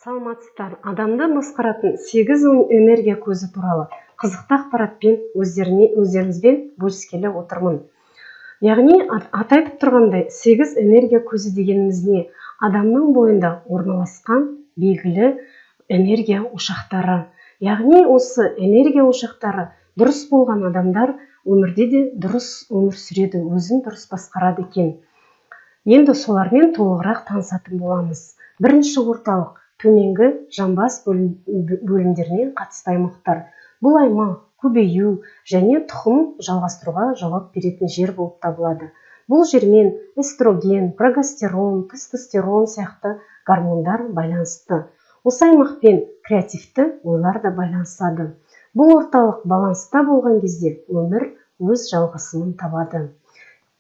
Саламатсыздар. Адамды басқаратын 8 энергия көзі туралы қызықты ақпаратпен өздеріңізбен бөліскелі отырмын. Яғни атайтып тұрғандай 8 энергия көзі дегеніміз не? Адамның бойында орналасқан белгілі энергия ошақтары. Яғни осы энергия ошақтары дұрыс болған адамдар өмірде де дұрыс өмір сүреді, өзін дұрыс басқарады екен. Енді солармен толығырақ танысатын боламыз. Бірінші орталық төменгі жамбас бөлімдеріне қатысты аймақтар. Бұл аймақ көбею және тұқым жалғастыруға жауап беретін жер болып табылады. Бұл жермен эстроген, прогестерон, тестостерон сияқты гормондар байланысты. Осы аймақпен креативті ойлар да байланысады. Бұл орталық баланста болған кезде өмір өз жалғасымын табады.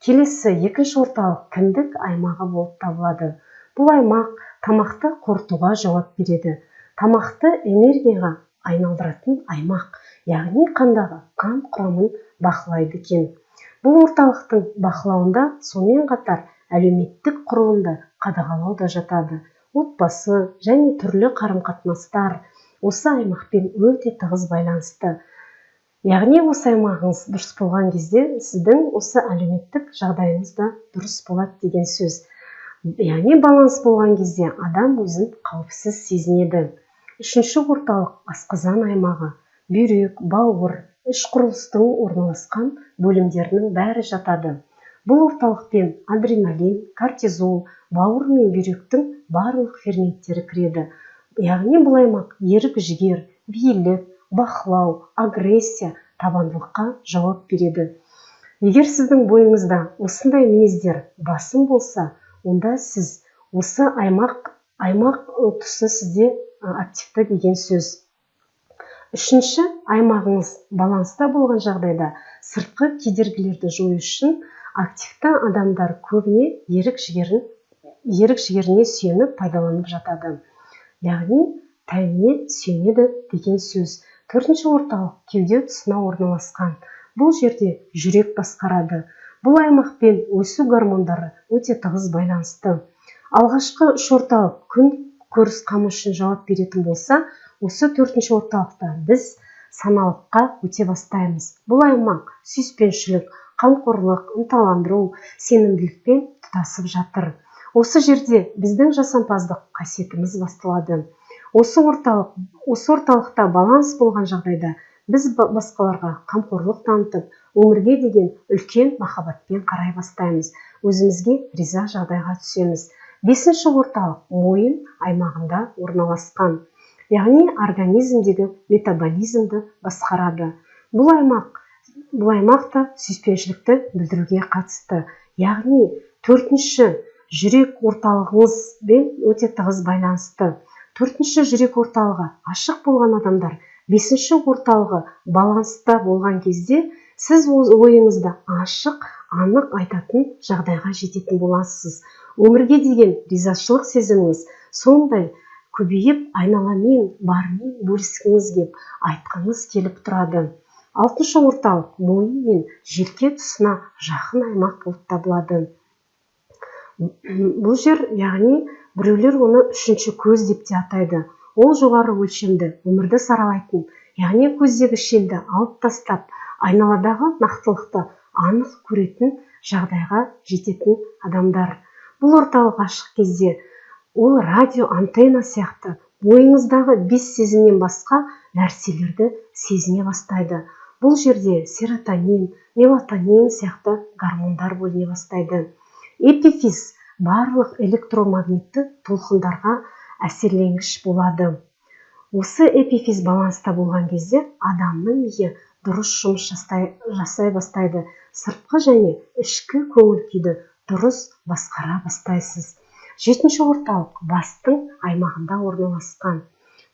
Келесі екінші орталық кіндік аймағы болып табылады. Бұл аймақ тамақты қорытуға жауап береді. Тамақты энергияға айналдыратын аймақ, яғни қандағы қан құрамын бақылайды екен. Бұл орталықтың бақылауында сонымен қатар әлеуметтік құрылымды қадағалау да жатады. Отбасы және түрлі қарым-қатынастар осы аймақпен өте тығыз байланысты. Яғни осы аймағыңыз дұрыс болған кезде сіздің осы әлеуметтік жағдайыңыз да дұрыс болады деген сөз. Яғни баланс болған кезде адам өзін қауіпсіз сезінеді. Үшінші орталық асқазан аймағы, бүйрек, бауыр, іш құрылыстың орналасқан бөлімдерінің бәрі жатады. Бұл орталықпен адреналин, кортизол, бауыр мен бүйректің барлық ферменттері кіреді. Яғни бұл аймақ ерік жігер, билік, бақылау, агрессия, табандылыққа жауап береді. Егер сіздің бойыңызда осындай мінездер басым болса, онда сіз осы аймақ тұсы сізде активті деген сөз. Үшінші аймағыңыз баланста болған жағдайда сыртқы кедергілерді жою үшін активті адамдар көбіне ерік жігеріне сүйеніп пайдаланып жатады. Яғни тәніне сүйенеді деген сөз. Төртінші орталық кеуде тұсына орналасқан. Бұл жерде жүрек басқарады. Бұл аймақпен өсу гормондары өте тығыз байланысты. Алғашқы үш орталық күн көріс қамы үшін жауап беретін болса, осы төртінші орталықта біз саналыққа өте бастаймыз. Бұл аймақ сүйіспеншілік, қамқорлық, ынталандыру, сенімділікпен тұтасып жатыр. Осы жерде біздің жасампаздық қасиетіміз басталады. Осы орталықта баланс болған жағдайда біз басқаларға қамқорлық танытып, өмірге деген үлкен махаббатпен қарай бастаймыз. Өзімізге риза жағдайға түсеміз. Бесінші орталық мойын аймағында орналасқан. Яғни организмдегі метаболизмді басқарады. Бұл аймақта сүйіспеншілікті білдіруге қатысты. Яғни төртінші жүрек орталығыңызбен өте тығыз байланысты. Төртінші жүрек орталығы ашық болған адамдар, бесінші орталығы баланста болған кезде сіз ойыңызды ашық, анық айтатын жағдайға жететін боласыз. Өмірге деген ризашылық сезіміңіз сондай көбейіп, айналамен, бармен бөліскіңіз кеп, айтқыңыз келіп тұрады. Алтыншы орталық мойын мен желке тұсына жақын аймақ болып табылады. Бұл жер, яғни біреулер оны үшінші көз деп те атайды. Ол жоғары өлшемді, өмірді саралайтын, яғни көздегі шелді алып тастап, айналадағы нақтылықты анық көретін жағдайға жететін адамдар. Бұл орталық ашық кезде ол радио антенна сияқты бойыңыздағы бес сезімнен басқа нәрселерді сезіне бастайды. Бұл жерде серотонин, мелатонин сияқты гормондар бөліне бастайды. Эпифиз барлық электромагнитті толқындарға әсерленгіш болады. Осы эпифиз баланста болған кезде адамның миы дұрыс жұмыс жасай бастайды. Сыртқы және ішкі көңіл күйді дұрыс басқара бастайсыз. Жетінші орталық бастың аймағында орналасқан.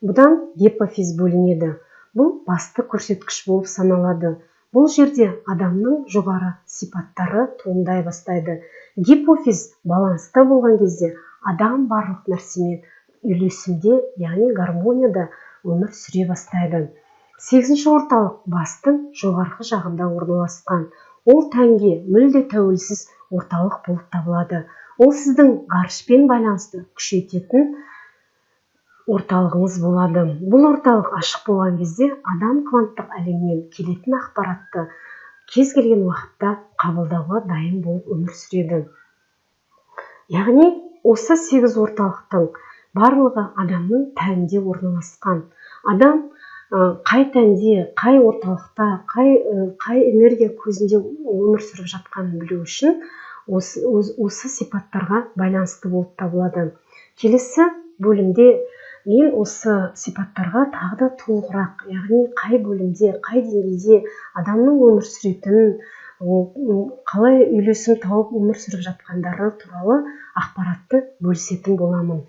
Бұдан гипофиз бөлінеді. Бұл басты көрсеткіш болып саналады. Бұл жерде адамның жоғары сипаттары туындай бастайды. Гипофиз баланста болған кезде адам барлық нәрсемен үйлесімде, яғни гармонияда өмір сүре бастайды. Сегізінші орталық бастың жоғарғы жағында орналасқан. Ол тәнге мүлде тәуелсіз орталық болып табылады. Ол сіздің ғарышпен байланысты күшейтетін орталығыңыз болады. Бұл орталық ашық болған кезде адам кванттық әлемнен келетін ақпаратты кез келген уақытта қабылдауға дайын болып өмір сүреді. Яғни осы 8 орталықтың барлығы адамның тәнінде орналасқан. Адам қай тәнде, қай орталықта, қай энергия көзінде өмір сүріп жатқанын білу үшін осы сипаттарға байланысты болып табылады. Келесі бөлімде мен осы сипаттарға тағы да толығырақ, яғни қай бөлімде, қай деңгейде адамның өмір сүретінін, қалай үйлесім тауып өмір сүріп жатқандары туралы ақпаратты бөлісетін боламын.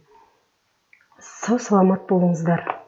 Сау саламат болыңыздар.